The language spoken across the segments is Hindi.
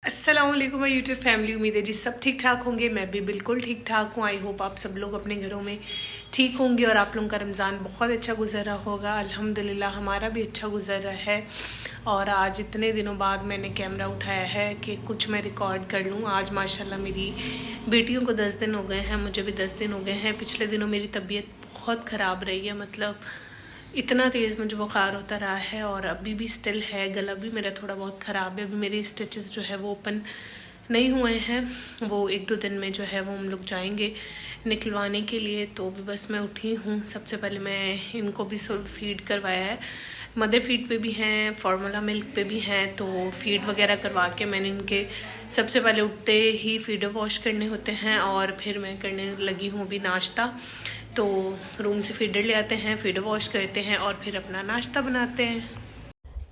अस्सलाम वालेकुम माय यूट्यूब फैमिली। उम्मीद है जी सब ठीक ठाक होंगे। मैं भी बिल्कुल ठीक ठाक हूँ। आई होप आप सब लोग अपने घरों में ठीक होंगे और आप लोगों का रमज़ान बहुत अच्छा गुजर रहा होगा। अल्हम्दुलिल्लाह हमारा भी अच्छा गुजर रहा है। और आज इतने दिनों बाद मैंने कैमरा उठाया है कि कुछ मैं रिकॉर्ड कर लूँ। आज माशाल्लाह मेरी बेटियों को 10 दिन हो गए हैं, मुझे भी 10 दिन हो गए हैं। पिछले दिनों मेरी तबीयत बहुत ख़राब रही है, मतलब इतना तेज़ मुझे बुखार होता रहा है और अभी भी स्टिल है। गला भी मेरा थोड़ा बहुत ख़राब है। अभी मेरे स्टिचेस जो है वो ओपन नहीं हुए हैं, वो 1-2 दिन में जो है वो हम लोग जाएंगे निकलवाने के लिए। तो भी बस मैं उठी हूँ। सबसे पहले मैं इनको भी फीड करवाया है। मदर फीड पे भी हैं, फार्मूला मिल्क पे भी हैं। तो फीड वगैरह करवा के मैंने इनके सबसे पहले उठते ही फीडर वॉश करने होते हैं और फिर मैं करने लगी हूँ अभी नाश्ता। तो रूम से फीडर ले आते हैं, फीडर वॉश करते हैं और फिर अपना नाश्ता बनाते हैं।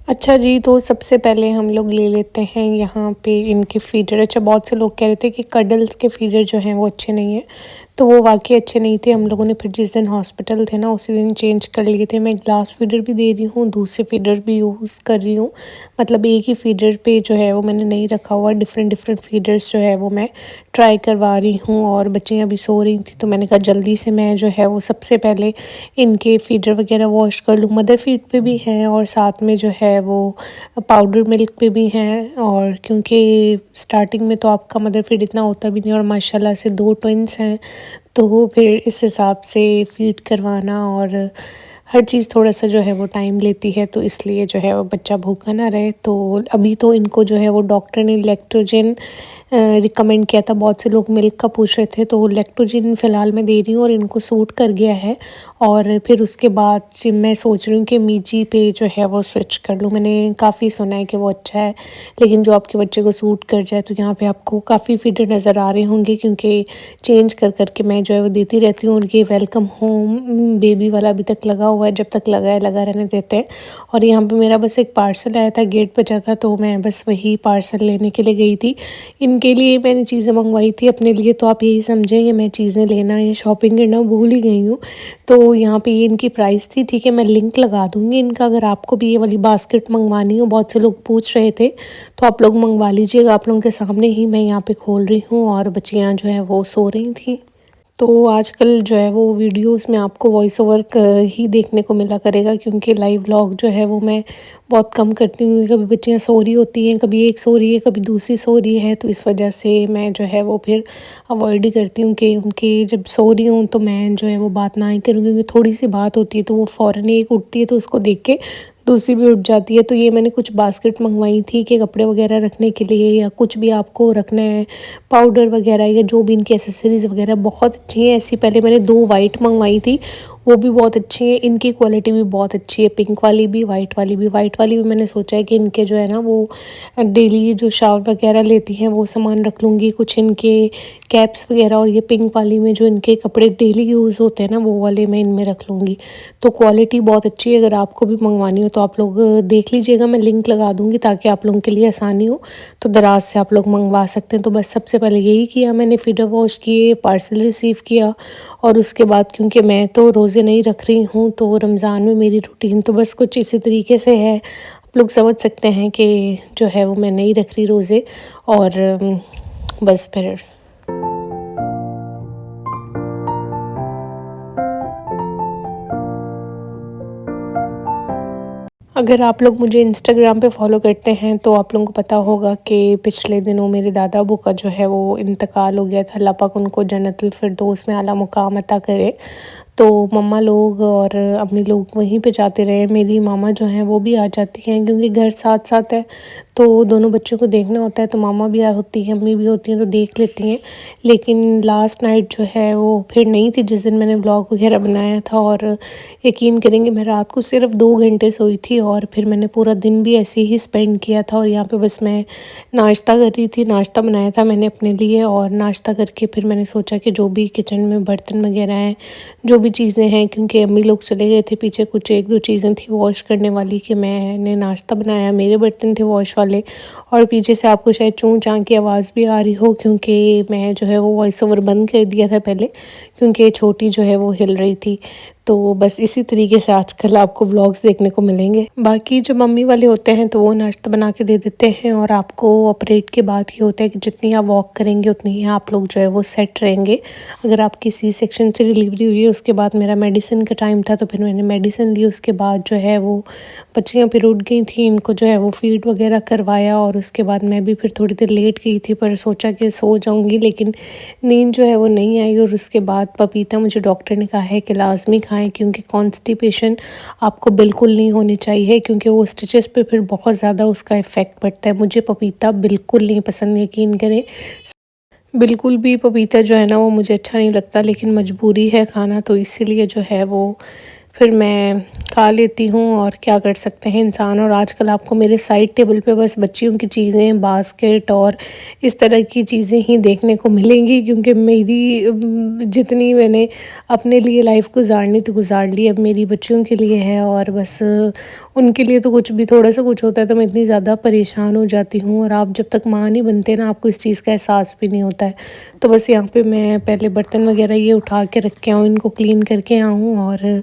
अच्छा जी, तो सबसे पहले हम लोग ले लेते हैं यहाँ पे इनके फीडर। अच्छा, बहुत से लोग कह रहे थे कि कडल्स के फीडर जो हैं वो अच्छे नहीं हैं, तो वो वाकई अच्छे नहीं थे। हम लोगों ने फिर जिस दिन हॉस्पिटल थे ना उसी दिन चेंज कर लिए थे। मैं ग्लास फीडर भी दे रही हूँ, दूसरे फीडर भी यूज़ कर रही हूँ। मतलब एक ही फीडर पे जो है वो मैंने नहीं रखा हुआ, डिफरेंट फीडर्स जो है वो मैं ट्राई करवा रही हूँ। और बच्चियाँ अभी सो रही थी तो मैंने कहा जल्दी से मैं जो है वो सबसे पहले इनके फीडर वगैरह वॉश कर लूँ। मदर फीड पे भी हैं और साथ में जो है वो पाउडर मिल्क पे भी हैं। और क्योंकि स्टार्टिंग में तो आपका मदर फीड इतना होता भी नहीं और माशाल्लाह से 2 ट्विंस हैं, तो फिर इस हिसाब से फीड करवाना और हर चीज़ थोड़ा सा जो है वो टाइम लेती है, तो इसलिए जो है वो बच्चा भूखा ना रहे। तो अभी तो इनको जो है वो डॉक्टर ने लैक्टोजन रिकमेंड किया था। बहुत से लोग मिल्क का पूछ रहे थे, तो लैक्टोजन फ़िलहाल मैं दे रही हूँ और इनको सूट कर गया है। और फिर उसके बाद मैं सोच रही हूँ कि मीजी पे जो है वो स्विच कर लूँ। मैंने काफ़ी सुना है कि वो अच्छा है, लेकिन जो आपके बच्चे को सूट कर जाए। तो यहाँ पे आपको काफ़ी फीडर नज़र आ रहे होंगे क्योंकि चेंज कर के मैं जो है वो देती रहती हूँ। और ये वेलकम होम बेबी वाला अभी तक लगा हुआ है, जब तक लगा है लगा रहने देते हैं। और यहाँ पे मेरा बस एक पार्सल आया था, गेट बचा था, तो मैं बस वही पार्सल लेने के लिए गई थी। इनके लिए मैंने चीज़ें मंगवाई थी, अपने लिए तो आप यही समझें कि मैं चीज़ें लेना या शॉपिंग करना भूल ही गई हूँ। तो यहाँ पे ये इनकी प्राइस थी, ठीक है, मैं लिंक लगा दूँगी इनका। अगर आपको भी ये वाली बास्केट मंगवानी हो, बहुत से लोग पूछ रहे थे, तो आप लोग मंगवा लीजिएगा। आप लोगों के सामने ही मैं यहाँ पे खोल रही हूँ और बच्चियाँ जो हैं वो सो रही थी। तो आजकल जो है वो वीडियोस में आपको वॉइस ओवर ही देखने को मिला करेगा, क्योंकि लाइव व्लॉग जो है वो मैं बहुत कम करती हूँ। कभी बच्चियाँ सो रही होती हैं, कभी एक सो रही है, कभी दूसरी सो रही है, तो इस वजह से मैं जो है वो फिर अवॉइड ही करती हूँ कि उनके जब सो रही हूँ तो मैं जो है वो बात ना ही करूँ, क्योंकि थोड़ी सी बात होती है तो वो फ़ौरन एक उठती है तो उसको देख के दूसरी भी उठ जाती है। तो ये मैंने कुछ बास्केट मंगवाई थी कि कपड़े वगैरह रखने के लिए या कुछ भी आपको रखना है, पाउडर वगैरह या जो भी इनकी एसेसरीज़ वगैरह बहुत अच्छी हैं। ऐसी पहले मैंने 2 वाइट मंगवाई थी, वो भी बहुत अच्छी हैं। इनकी क्वालिटी भी बहुत अच्छी है, पिंक वाली भी, वाइट वाली भी। वाइट वाली भी मैंने सोचा है कि इनके जो है ना वो डेली जो शावर वगैरह लेती हैं वो सामान रख लूँगी, कुछ इनके कैप्स वगैरह। और ये पिंक वाली में जो इनके कपड़े डेली यूज़ होते हैं ना वो वाले मैं इनमें रख लूँगी। तो क्वालिटी बहुत अच्छी है। अगर आपको भी मंगवानी हो तो आप लोग देख लीजिएगा, मैं लिंक लगा दूँगी ताकि आप लोगों के लिए आसानी हो, तो दराज से आप लोग मंगवा सकते हैं। तो बस सबसे पहले यही किया मैंने, फीडर वॉश किए, पार्सल रिसीव किया। और उसके बाद क्योंकि मैं तो रोज़े नहीं रख रही हूँ, तो रमज़ान में मेरी रूटीन तो बस कुछ इसी तरीके से है। आप लोग समझ सकते हैं कि जो है वो मैं नहीं रख रही रोज़े। और बस फिर अगर आप लोग मुझे इंस्टाग्राम पे फॉलो करते हैं तो आप लोगों को पता होगा कि पिछले दिनों मेरे दादा अबू का जो है वो इंतकाल हो गया था। अल्लाह पाक उनको जन्नतुल फिरदौस में आला मुकाम अता करे। तो मम्मा लोग और अम्मी लोग वहीं पे जाते रहे। मेरी मामा जो हैं वो भी आ जाती हैं, क्योंकि घर साथ साथ है तो दोनों बच्चों को देखना होता है। तो मामा भी होती हैं, अम्मी भी होती हैं, तो देख लेती हैं। लेकिन लास्ट नाइट जो है वो फिर नहीं थी जिस दिन मैंने व्लॉग वगैरह बनाया था। और यकीन करेंगे मैं रात को सिर्फ 2 घंटे सोई थी और फिर मैंने पूरा दिन भी ऐसे ही स्पेंड किया था। और यहाँ पे बस मैं नाश्ता कर रही थी, नाश्ता बनाया था मैंने अपने लिए। और नाश्ता करके फिर मैंने सोचा कि जो भी किचन में बर्तन वगैरह हैं, जो भी चीज़ें हैं, क्योंकि अम्मी लोग चले गए थे पीछे, कुछ 1-2 चीज़ें थी वॉश करने वाली, कि मैंने नाश्ता बनाया, मेरे बर्तन थे वॉश वाले। और पीछे से आपको शायद चूँ चाँ की आवाज़ भी आ रही हो, क्योंकि मैं जो है वो वॉइस ओवर बंद कर दिया था पहले, क्योंकि छोटी जो है वो हिल रही थी। तो बस इसी तरीके से आजकल आपको व्लॉग्स देखने को मिलेंगे। बाकी जो मम्मी वाले होते हैं तो वो नाश्ता बना के दे देते हैं, और आपको ऑपरेट के बाद ये होता है कि जितनी आप वॉक करेंगे उतनी ही आप लोग जो है वो सेट रहेंगे। अगर आपकी सी सेक्शन से डिलीवरी हुई है, उसके बाद मेरा मेडिसिन का टाइम था तो फिर मैंने मेडिसिन ली। उसके बाद जो है वो बच्चियाँ फिर उठ गई थी, इनको जो है वो फीड वगैरह करवाया, और उसके बाद मैं भी फिर थोड़ी देर लेट गई थी, पर सोचा कि सो जाऊँगी, लेकिन नींद जो है वो नहीं आई। और उसके बाद पपीता मुझे डॉक्टर ने कहा है कि लाजमी खाएं, क्योंकि कॉन्स्टिपेशन आपको बिल्कुल नहीं होनी चाहिए, क्योंकि वो स्टिचेस पे फिर बहुत ज़्यादा उसका इफ़ेक्ट पड़ता है। मुझे पपीता बिल्कुल नहीं पसंद, यकीन करें, बिल्कुल भी पपीता जो है ना वो मुझे अच्छा नहीं लगता, लेकिन मजबूरी है खाना, तो इसीलिए जो है वो फिर मैं खा लेती हूँ, और क्या कर सकते हैं इंसान। और आजकल आपको मेरे साइड टेबल पे बस बच्चियों की चीज़ें, बास्केट और इस तरह की चीज़ें ही देखने को मिलेंगी, क्योंकि मेरी जितनी मैंने अपने लिए लाइफ गुजारनी तो गुजार ली, अब मेरी बच्चियों के लिए है। और बस उनके लिए तो कुछ भी थोड़ा सा कुछ होता है तो मैं इतनी ज़्यादा परेशान हो जाती हूँ, और आप जब तक माँ नहीं बनते ना आपको इस चीज़ का एहसास भी नहीं होता है। तो बस यहाँ पे मैं पहले बर्तन वगैरह ये उठा के रख के आऊँ, इनको क्लीन करके आऊँ, और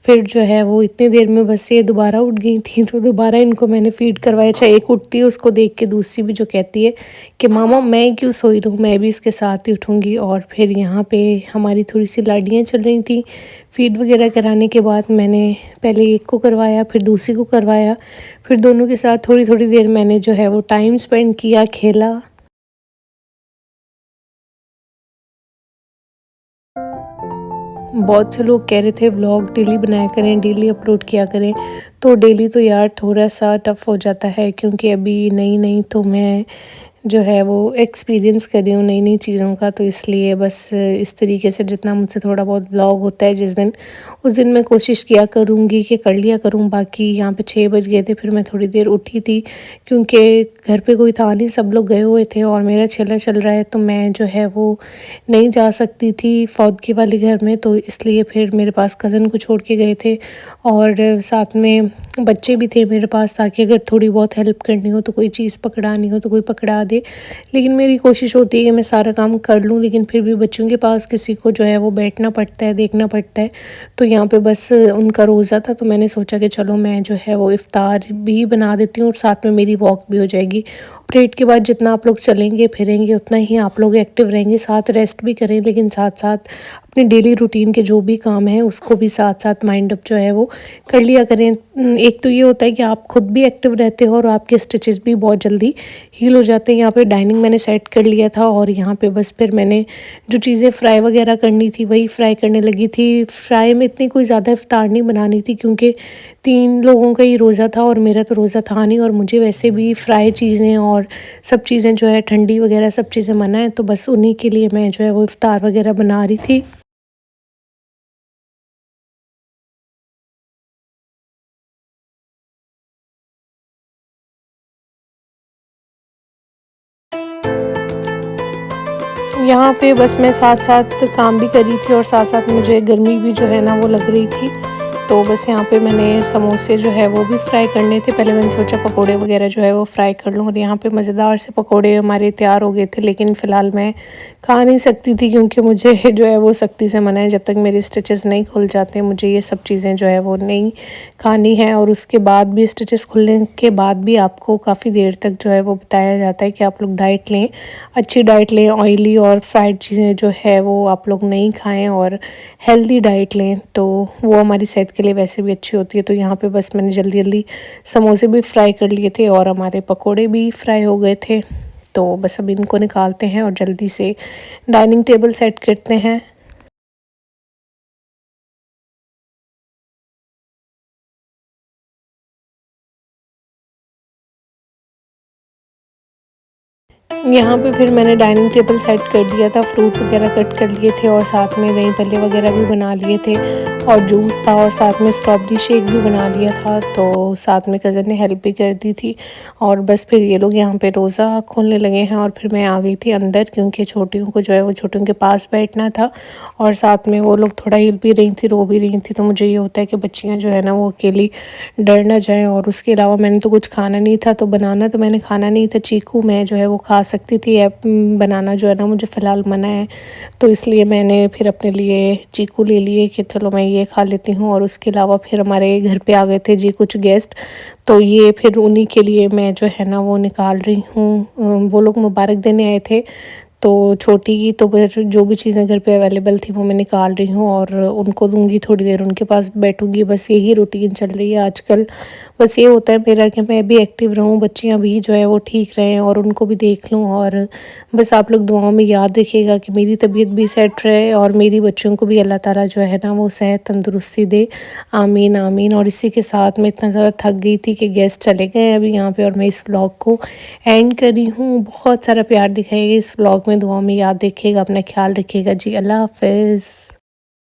फिर जो है वो इतनी देर में बस ये दोबारा उठ गई थी, तो दोबारा इनको मैंने फ़ीड करवाया। अच्छा, एक उठती है उसको देख के दूसरी भी जो कहती है कि मामा मैं क्यों सोई रहूँ, मैं भी इसके साथ ही उठूँगी। और फिर यहाँ पे हमारी थोड़ी सी लाडियाँ चल रही थी। फ़ीड वगैरह कराने के बाद मैंने पहले एक को करवाया, फिर दूसरी को करवाया, फिर दोनों के साथ थोड़ी थोड़ी देर मैंने जो है वो टाइम स्पेंड किया, खेला। बहुत से लोग कह रहे थे व्लॉग डेली बनाया करें, डेली अपलोड किया करें, तो डेली तो यार थोड़ा सा टफ़ हो जाता है, क्योंकि अभी नई नई तो मैं जो है वो एक्सपीरियंस कर रही हूँ नई नई चीज़ों का, तो इसलिए बस इस तरीके से जितना मुझसे थोड़ा बहुत व्लॉग होता है जिस दिन, उस दिन मैं कोशिश किया करूँगी कि कर लिया करूँ। बाकी यहाँ पे 6 बज गए थे, फिर मैं थोड़ी देर उठी थी, क्योंकि घर पे कोई था नहीं, सब लोग गए हुए थे और मेरा चला चल रहा है, तो मैं जो है वो नहीं जा सकती थी फौदगी वाले घर में, तो इसलिए फिर मेरे पास कज़न को छोड़ के गए थे, और साथ में बच्चे भी थे मेरे पास, ताकि अगर थोड़ी बहुत हेल्प करनी हो तो कोई चीज़ पकड़ानी हो तो कोई पकड़ा दे। लेकिन मेरी कोशिश होती है कि मैं सारा काम कर लूँ, लेकिन फिर भी बच्चों के पास किसी को जो है वो बैठना पड़ता है, देखना पड़ता है। तो यहाँ पे बस उनका रोज़ा था, तो मैंने सोचा कि चलो मैं जो है वो इफ़्तार भी बना देती हूँ और साथ में मेरी वॉक भी हो जाएगी। परेड के बाद जितना आप लोग चलेंगे फिरेंगे उतना ही आप लोग एक्टिव रहेंगे, साथ रेस्ट भी करें, लेकिन साथ साथ अपने डेली रूटीन के जो भी काम हैं उसको भी साथ साथ माइंड अप जो है वो कर लिया करें। एक तो ये होता है कि आप खुद भी एक्टिव रहते हो और आपके स्टिचेस भी बहुत जल्दी हील हो जाते हैं। यहाँ पे डाइनिंग मैंने सेट कर लिया था, और यहाँ पे बस फिर मैंने जो चीज़ें फ्राई वगैरह करनी थी वही फ्राई करने लगी थी। फ्राई में इतनी कोई ज़्यादा इफ्तार नहीं बनानी थी, क्योंकि 3 लोगों का ही रोज़ा था और मेरा तो रोज़ा था नहीं, और मुझे वैसे भी फ्राई चीज़ें और सब चीज़ें जो है ठंडी वगैरह सब चीज़ें मना है, तो बस उन्हीं के लिए मैं जो है वो इफ्तार वगैरह बना रही थी। यहाँ पे बस मैं साथ-साथ काम भी कर रही थी, और साथ-साथ मुझे गर्मी भी जो है ना वो लग रही थी। तो बस यहाँ पे मैंने समोसे जो है वो भी फ्राई करने थे। पहले मैंने सोचा पकोड़े वगैरह जो है वो फ्राई कर लूँ, और यहाँ पे मज़ेदार से पकोड़े हमारे तैयार हो गए थे। लेकिन फ़िलहाल मैं खा नहीं सकती थी, क्योंकि मुझे जो है वो सख्ती से मना है, जब तक मेरे स्टिचेस नहीं खुल जाते मुझे ये सब चीज़ें जो है वो नहीं खानी है। और उसके बाद भी स्टिचेस खुलने के बाद भी आपको काफ़ी देर तक जो है वो बताया जाता है कि आप लोग डाइट लें, अच्छी डाइट लें, ऑयली और फ्राइड चीज़ें जो है वो आप लोग नहीं खाएं, और हेल्दी डाइट लें, तो वो हमारी सेहत के लिए वैसे भी अच्छी होती है। तो यहाँ पे बस मैंने जल्दी जल्दी समोसे भी फ्राई कर लिए थे और हमारे पकोड़े भी फ्राई हो गए थे। तो बस अब इनको निकालते हैं और जल्दी से डाइनिंग टेबल सेट करते हैं। यहाँ पे फिर मैंने डाइनिंग टेबल सेट कर दिया था, फ्रूट वगैरह कट कर लिए थे, और साथ में दही भल्ले वगैरह भी बना लिए थे, और जूस था, और साथ में स्ट्रॉबेरी शेक भी बना दिया था। तो साथ में कज़न ने हेल्प भी कर दी थी, और बस फिर ये लोग यहाँ पे रोज़ा खोलने लगे हैं, और फिर मैं आ गई थी अंदर, क्योंकि छोटियों को जो है वो छोटियों के पास बैठना था, और साथ में वो लोग थोड़ा हिल भी रही थी, रो भी रही थी। तो मुझे ये होता है कि बच्चियाँ जो है ना वो अकेली डर ना जाएँ। और उसके अलावा मैंने तो कुछ खाना नहीं था, तो बनाना तो मैंने खाना नहीं था, चीकू मैं जो है वो खा सकती थी। ऐप बनाना जो है ना मुझे फ़िलहाल मना है, तो इसलिए मैंने फिर अपने लिए चीकू ले लिए कि चलो मैं ये खा लेती हूँ। और उसके अलावा फिर हमारे घर पे आ गए थे जी कुछ गेस्ट, तो ये फिर उन्हीं के लिए मैं जो है ना वो निकाल रही हूँ। वो लोग मुबारक देने आए थे, तो छोटी की तो फिर जो भी चीज़ें घर पे अवेलेबल थी वो मैं निकाल रही हूँ और उनको दूंगी, थोड़ी देर उनके पास बैठूंगी। बस यही रूटीन चल रही है आजकल। बस ये होता है मेरा कि मैं भी एक्टिव रहूँ, बच्चियाँ भी जो है वो ठीक रहें और उनको भी देख लूँ। और बस आप लोग दुआओं में याद रखिएगा कि मेरी तबीयत भी सेट रहे और मेरी बच्चियों को भी अल्लाह ताला जो है ना वो सेहत तंदुरुस्ती दे। आमीन आमीन। और इसी के साथ मैं इतना ज़्यादा थक गई थी कि गेस्ट चले गए हैं अभी यहाँ पे, और मैं इस व्लॉग को एंड कर रही हूँ। बहुत सारा प्यार दिखाइएगा इस व्लॉग में, दुआ में याद रखिएगा, अपना ख्याल रखिएगा जी। अल्लाह हाफ़िज़।